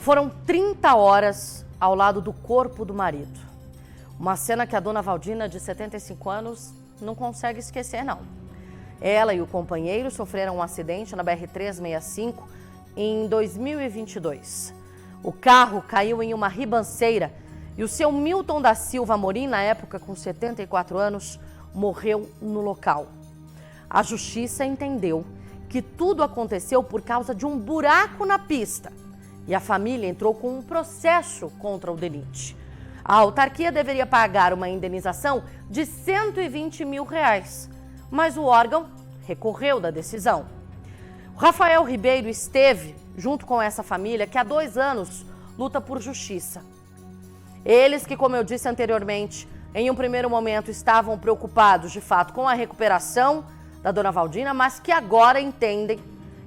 Foram 30 horas ao lado do corpo do marido. Uma cena que a dona Valdina, de 75 anos, não consegue esquecer, não. Ela e o companheiro sofreram um acidente na BR-365 em 2022. O carro caiu em uma ribanceira e o seu Milton da Silva Amorim, na época com 74 anos, morreu no local. A justiça entendeu que tudo aconteceu por causa de um buraco na pista e a família entrou com um processo contra o DENIT. A autarquia deveria pagar uma indenização de R$120 mil, mas o órgão recorreu da decisão. O Rafael Ribeiro esteve junto com essa família que há 2 anos luta por justiça. Eles que, como eu disse anteriormente, em um primeiro momento estavam preocupados de fato com a recuperação da dona Valdina, mas que agora entendem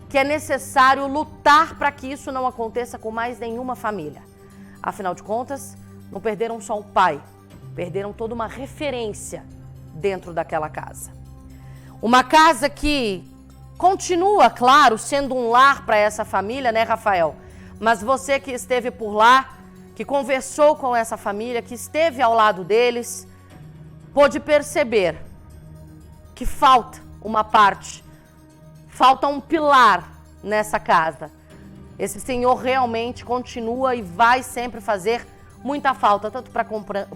que é necessário lutar para que isso não aconteça com mais nenhuma família. Afinal de contas, não perderam só o pai, perderam toda uma referência dentro daquela casa. Uma casa que continua, claro, sendo um lar para essa família, né, Rafael? Mas você que esteve por lá, que conversou com essa família, que esteve ao lado deles, pôde perceber que falta uma parte, falta um pilar nessa casa. Esse senhor realmente continua e vai sempre fazer muita falta, tanto para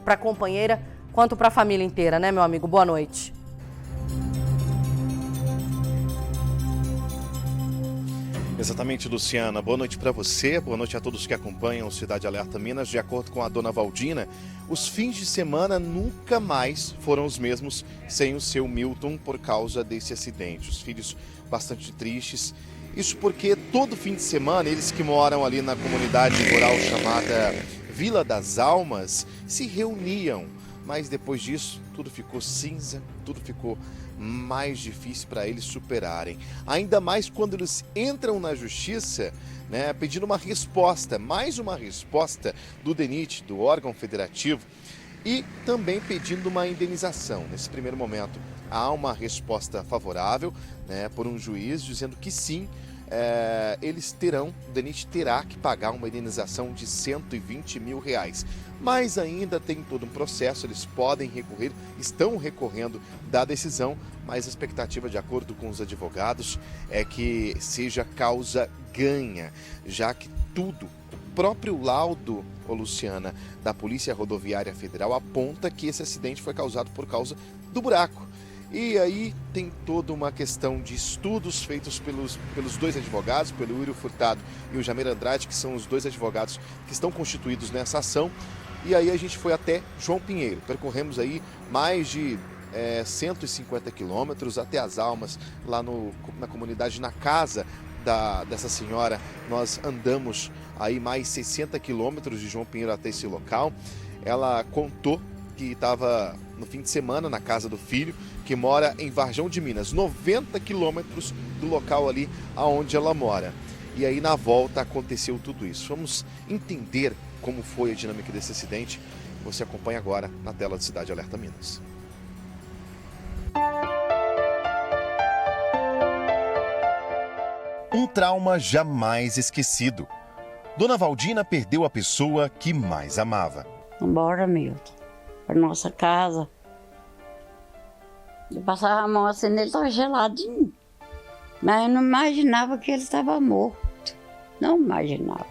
a companheira quanto para a família inteira, né, meu amigo? Boa noite. Exatamente, Luciana. Boa noite para você, boa noite a todos que acompanham o Cidade Alerta Minas. De acordo com a dona Valdina, os fins de semana nunca mais foram os mesmos sem o seu Milton por causa desse acidente. Os filhos bastante tristes. Isso porque todo fim de semana, eles que moram ali na comunidade rural chamada Vila das Almas, se reuniam. Mas depois disso, tudo ficou cinza, tudo ficou mais difícil para eles superarem. Ainda mais quando eles entram na justiça, né, pedindo uma resposta, mais uma resposta do DENIT, do órgão federativo, e também pedindo uma indenização. Nesse primeiro momento, há uma resposta favorável, né, por um juiz dizendo que sim, eles terão, o DENIT terá que pagar uma indenização de R$120 mil. Mas ainda tem todo um processo, eles podem recorrer, estão recorrendo da decisão, mas a expectativa, de acordo com os advogados, é que seja causa ganha, já que tudo, o próprio laudo, Luciana, da Polícia Rodoviária Federal aponta que esse acidente foi causado por causa do buraco. E aí tem toda uma questão de estudos feitos pelos dois advogados, pelo Yuri Furtado e o Jamer Andrade, que são os dois advogados que estão constituídos nessa ação. E aí a gente foi até João Pinheiro, percorremos aí mais de 150 quilômetros até as Almas, lá na comunidade, na casa dessa senhora. Nós andamos aí mais 60 quilômetros de João Pinheiro até esse local. Ela contou que estava no fim de semana na casa do filho, que mora em Varjão de Minas, 90 quilômetros do local ali aonde ela mora. E aí na volta aconteceu tudo isso. Vamos entender como foi a dinâmica desse acidente. Você acompanha agora na tela do Cidade Alerta Minas. Um trauma jamais esquecido. Dona Valdina perdeu a pessoa que mais amava. Embora, Milton, para nossa casa. Eu passava a mão assim nele, estava geladinho. Mas eu não imaginava que ele estava morto. Não imaginava.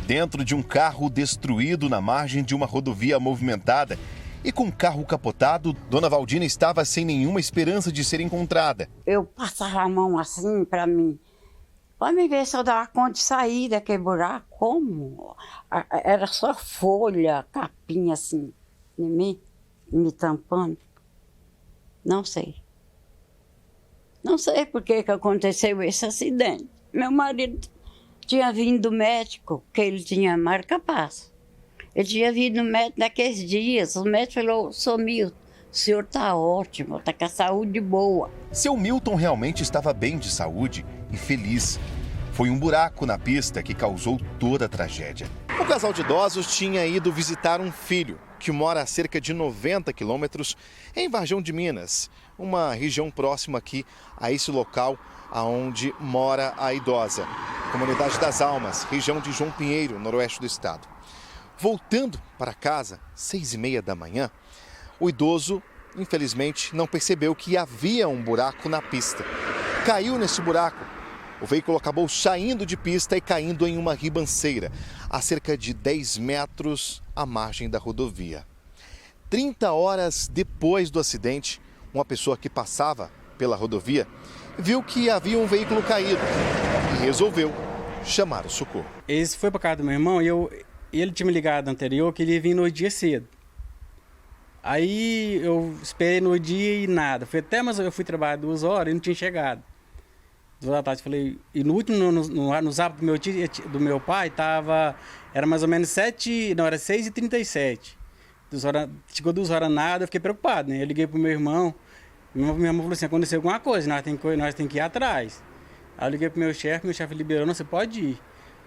Dentro de um carro destruído na margem de uma rodovia movimentada e com o carro capotado, Dona Valdina estava sem nenhuma esperança de ser encontrada. Eu passava a mão assim para mim. Para me ver se eu dava conta de sair daquele buraco. Como? Era só folha, capinha assim, em mim, me tampando. Não sei. Não sei por que aconteceu esse acidente. Meu marido tinha vindo do médico, que ele tinha marca-passo. Ele tinha vindo no médico naqueles dias. O médico falou: "Seu Milton, o senhor está ótimo, está com a saúde boa." Seu Milton realmente estava bem de saúde e feliz. Foi um buraco na pista que causou toda a tragédia. O casal de idosos tinha ido visitar um filho que mora a cerca de 90 quilômetros em Varjão de Minas, uma região próxima aqui a esse local aonde mora a idosa. Comunidade das Almas, região de João Pinheiro, noroeste do estado. Voltando para casa, 6h30 da manhã, o idoso, infelizmente, não percebeu que havia um buraco na pista. Caiu nesse buraco. O veículo acabou saindo de pista e caindo em uma ribanceira, a cerca de 10 metros à margem da rodovia. 30 horas depois do acidente, uma pessoa que passava pela rodovia viu que havia um veículo caído e resolveu chamar o socorro. Esse foi para casa do meu irmão e ele tinha me ligado anterior que ele ia vir no dia cedo. Aí eu esperei no dia e nada. Mas eu fui trabalhar 2 horas e não tinha chegado. 2 da tarde, falei, e no último, no zap do meu pai, era mais ou menos 6h37. Chegou 2 horas nada, eu fiquei preocupado, né? Eu liguei pro meu irmão falou assim, aconteceu alguma coisa, nós temos que ir atrás. Aí eu liguei pro meu chefe liberou, não, você pode ir.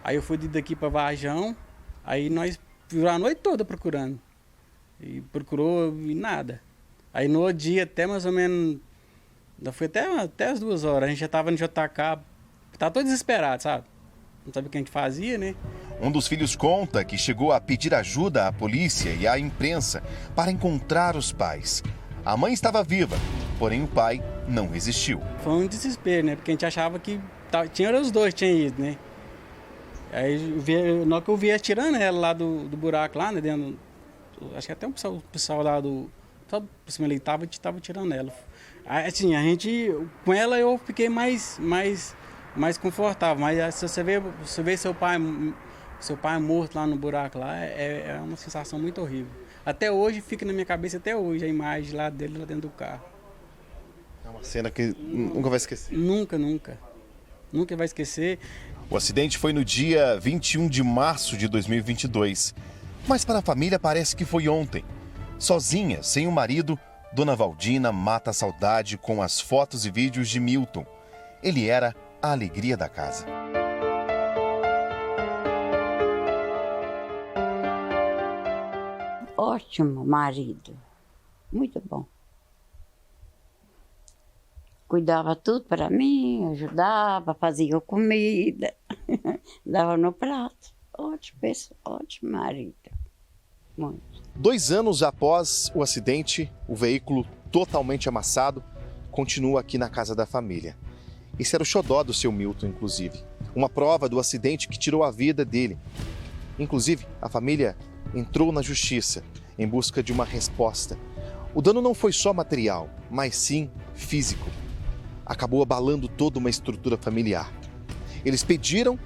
Aí eu fui daqui para Varjão, aí nós viramos a noite toda procurando. E procurou e nada. Aí no dia, até mais ou menos... Ainda foi até as 2 horas. A gente já estava no JK, estava todo desesperado, sabe? Não sabia o que a gente fazia, né? Um dos filhos conta que chegou a pedir ajuda à polícia e à imprensa para encontrar os pais. A mãe estava viva, porém o pai não resistiu. Foi um desespero, né? Porque a gente achava que os dois tinham ido, né? Aí, na hora que eu vi tirando ela lá do buraco, lá, né? Dentro, acho que até o pessoal lá só por cima ele estava tirando ela. Assim, com ela eu fiquei mais confortável, mas se você vê seu pai morto lá no buraco lá, é uma sensação muito horrível. Até hoje, fica na minha cabeça a imagem lá dele lá dentro do carro. É uma cena que nunca vai esquecer. Nunca vai esquecer. O acidente foi no dia 21 de março de 2022, mas para a família parece que foi ontem. Sozinha, sem o marido, Dona Valdina mata a saudade com as fotos e vídeos de Milton. Ele era a alegria da casa. Ótimo marido, muito bom. Cuidava tudo para mim, ajudava, fazia comida, dava no prato. Ótimo marido, muito. 2 anos após o acidente, o veículo totalmente amassado continua aqui na casa da família. Esse era o xodó do seu Milton, inclusive. Uma prova do acidente que tirou a vida dele. Inclusive, a família entrou na justiça em busca de uma resposta. O dano não foi só material, mas sim físico. Acabou abalando toda uma estrutura familiar. Eles pediram,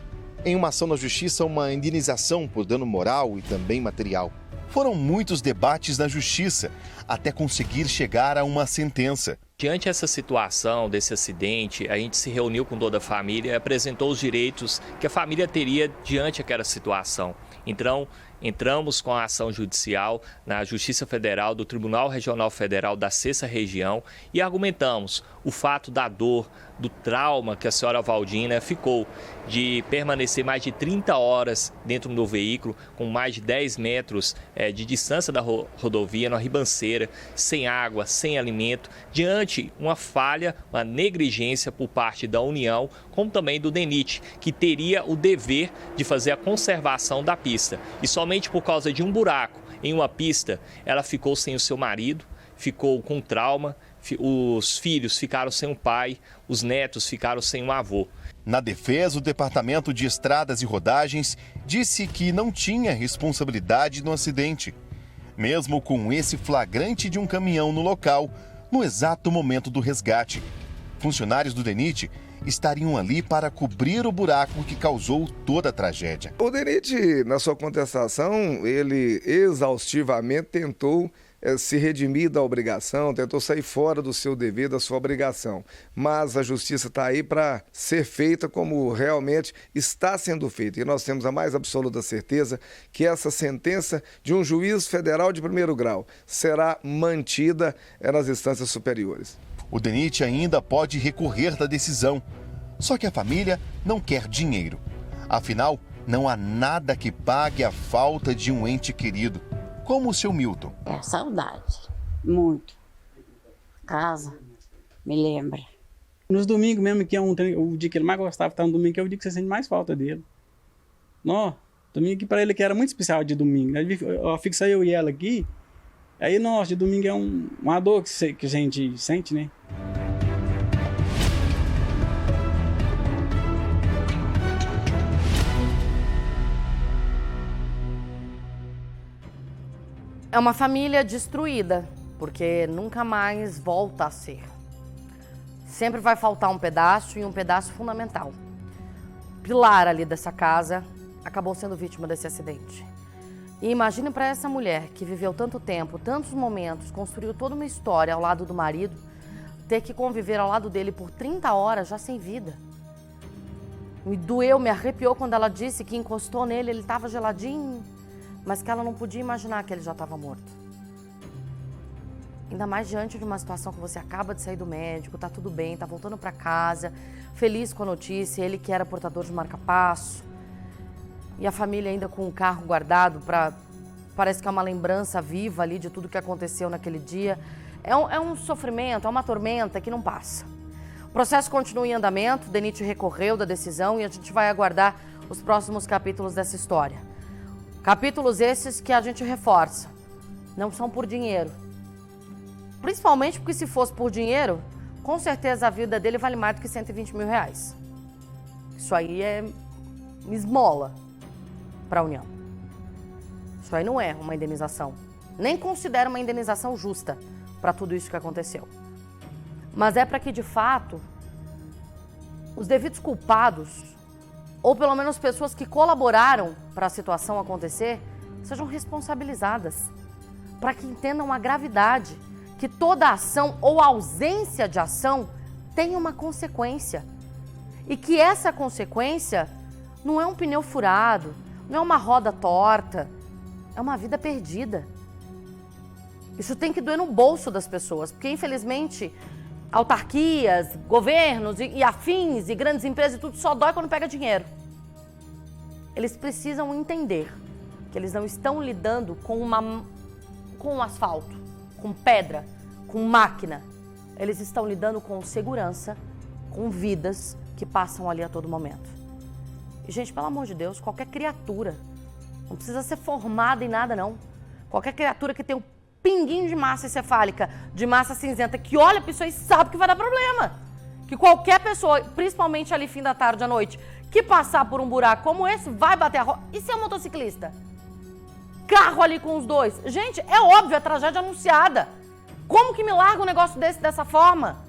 em uma ação na justiça, uma indenização por dano moral e também material. Foram muitos debates na justiça até conseguir chegar a uma sentença. Diante dessa situação, desse acidente, a gente se reuniu com toda a família e apresentou os direitos que a família teria diante daquela situação. Então, entramos com a ação judicial na Justiça Federal do Tribunal Regional Federal da 6ª Região e argumentamos o fato da dor, do trauma que a senhora Valdina ficou de permanecer mais de 30 horas dentro do veículo, com mais de 10 metros de distância da rodovia, numa ribanceira, sem água, sem alimento, diante uma falha, uma negligência por parte da União, como também do DENIT, que teria o dever de fazer a conservação da pista. E somente por causa de um buraco em uma pista, ela ficou sem o seu marido, ficou com trauma, os filhos ficaram sem um pai, os netos ficaram sem um avô. Na defesa, o Departamento de Estradas e Rodagens disse que não tinha responsabilidade no acidente, mesmo com esse flagrante de um caminhão no local, no exato momento do resgate. Funcionários do DENIT estariam ali para cobrir o buraco que causou toda a tragédia. O DENIT, na sua contestação, ele exaustivamente tentou se redimir da obrigação, tentou sair fora do seu dever, da sua obrigação. Mas a justiça está aí para ser feita como realmente está sendo feita. E nós temos a mais absoluta certeza que essa sentença de um juiz federal de 1º grau será mantida nas instâncias superiores. O DENIT ainda pode recorrer da decisão, só que a família não quer dinheiro. Afinal, não há nada que pague a falta de um ente querido. como o seu Milton. É saudade, muito. Casa, me lembra. Nos domingos mesmo, que é o dia que ele mais gostava de estar no domingo, que é o dia que você sente mais falta dele. Nó, domingo que para ele que era muito especial de domingo. Né? Fica só eu e ela aqui, aí, nossa, de domingo é uma dor que a gente sente, né? É uma família destruída, porque nunca mais volta a ser. Sempre vai faltar um pedaço e um pedaço fundamental. Pilar ali dessa casa acabou sendo vítima desse acidente. E imagine para essa mulher que viveu tanto tempo, tantos momentos, construiu toda uma história ao lado do marido, ter que conviver ao lado dele por 30 horas já sem vida. Me doeu, me arrepiou quando ela disse que encostou nele, ele estava geladinho, mas que ela não podia imaginar que ele já estava morto. Ainda mais diante de uma situação que você acaba de sair do médico, tá tudo bem, tá voltando para casa, feliz com a notícia, ele que era portador de marca-passo, e a família ainda com o carro guardado parece que é uma lembrança viva ali de tudo que aconteceu naquele dia. É um sofrimento, é uma tormenta que não passa. O processo continua em andamento, DENIT recorreu da decisão e a gente vai aguardar os próximos capítulos dessa história. Capítulos esses que a gente reforça, não são por dinheiro. Principalmente porque se fosse por dinheiro, com certeza a vida dele vale mais do que 120 mil reais. Isso aí é esmola para a União. Isso aí não é uma indenização. Nem considero uma indenização justa para tudo isso que aconteceu. Mas é para que, de fato, os devidos culpados, ou pelo menos pessoas que colaboraram para a situação acontecer, sejam responsabilizadas, para que entendam a gravidade, que toda ação ou ausência de ação tem uma consequência. E que essa consequência não é um pneu furado, não é uma roda torta, é uma vida perdida. Isso tem que doer no bolso das pessoas, porque infelizmente autarquias, governos e afins e grandes empresas, tudo só dói quando pega dinheiro. Eles precisam entender que eles não estão lidando com um asfalto, com pedra, com máquina. Eles estão lidando com segurança, com vidas que passam ali a todo momento. E, gente, pelo amor de Deus, qualquer criatura, não precisa ser formada em nada, não. Qualquer criatura que tem um pinguinho de massa encefálica, de massa cinzenta, que olha para isso aí sabe que vai dar problema. Que qualquer pessoa, principalmente ali fim da tarde à noite, que passar por um buraco como esse, vai bater a roda. E se é um motociclista? Carro ali com os dois. Gente, é óbvio, é tragédia anunciada. Como que me larga um negócio dessa forma?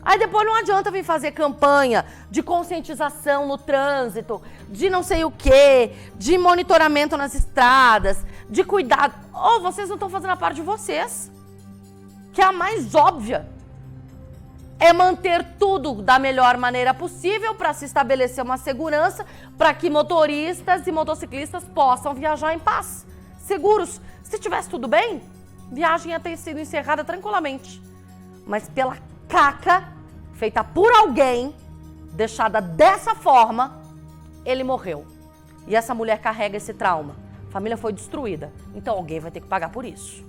Aí depois não adianta vir fazer campanha de conscientização no trânsito, de não sei o quê, de monitoramento nas estradas, de cuidado. Ou vocês não estão fazendo a parte de vocês, que é a mais óbvia. É manter tudo da melhor maneira possível para se estabelecer uma segurança para que motoristas e motociclistas possam viajar em paz, seguros. Se tivesse tudo bem, viagem ia ter sido encerrada tranquilamente. Mas pela caca feita por alguém, deixada dessa forma, ele morreu. E essa mulher carrega esse trauma. A família foi destruída. Então alguém vai ter que pagar por isso.